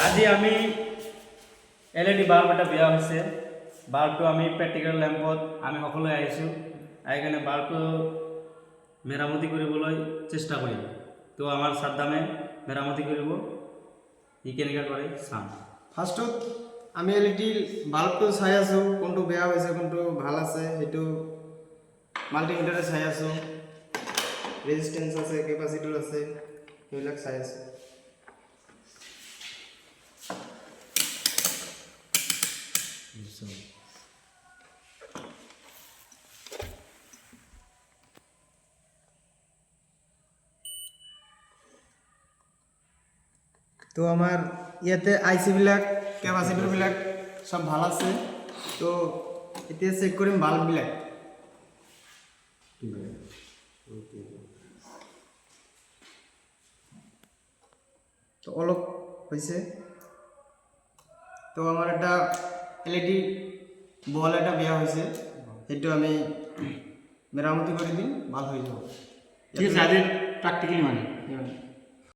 আজি আমি LED bulb এটা বেয়া হৈছে। বাল্বটো আমি প্ৰেক্টিকেল লেম্পত আমি সকলোৱে আহিছোঁ, আহি কিনে বাল্বটো মেৰামতি কৰিবলৈ চেষ্টা কৰিম। তো আমাৰ ছাদ্দামে মেৰামতি কৰিব, ই কেনেকৈ কৰে চাম। ফাৰ্ষ্টত আমি LED বাল্বটো চাই আছোঁ, কোনটো বেয়া হৈছে কোনটো ভাল আছে সেইটো মাল্টিমিটাৰে চাই আছোঁ। ৰেজিষ্টেঞ্চ আছে, কেপাচিটৰ আছে, সেইবিলাক চাই আছোঁ। তো আমাৰ ইয়াতে IC-বিলাক কেপাচিটৰবিলাক সব ভাল আছে। তো এতিয়া চেক কৰিম বাল্ববিলাক। তো অলপ হৈছে। তো আমাৰ এটা LED বল এটা বেয়া হৈছে, সেইটো আমি মেৰামতি কৰি দিম, ভাল হৈ যাব। ঠিক আছে, আজি প্ৰেক্টিকেলি মানে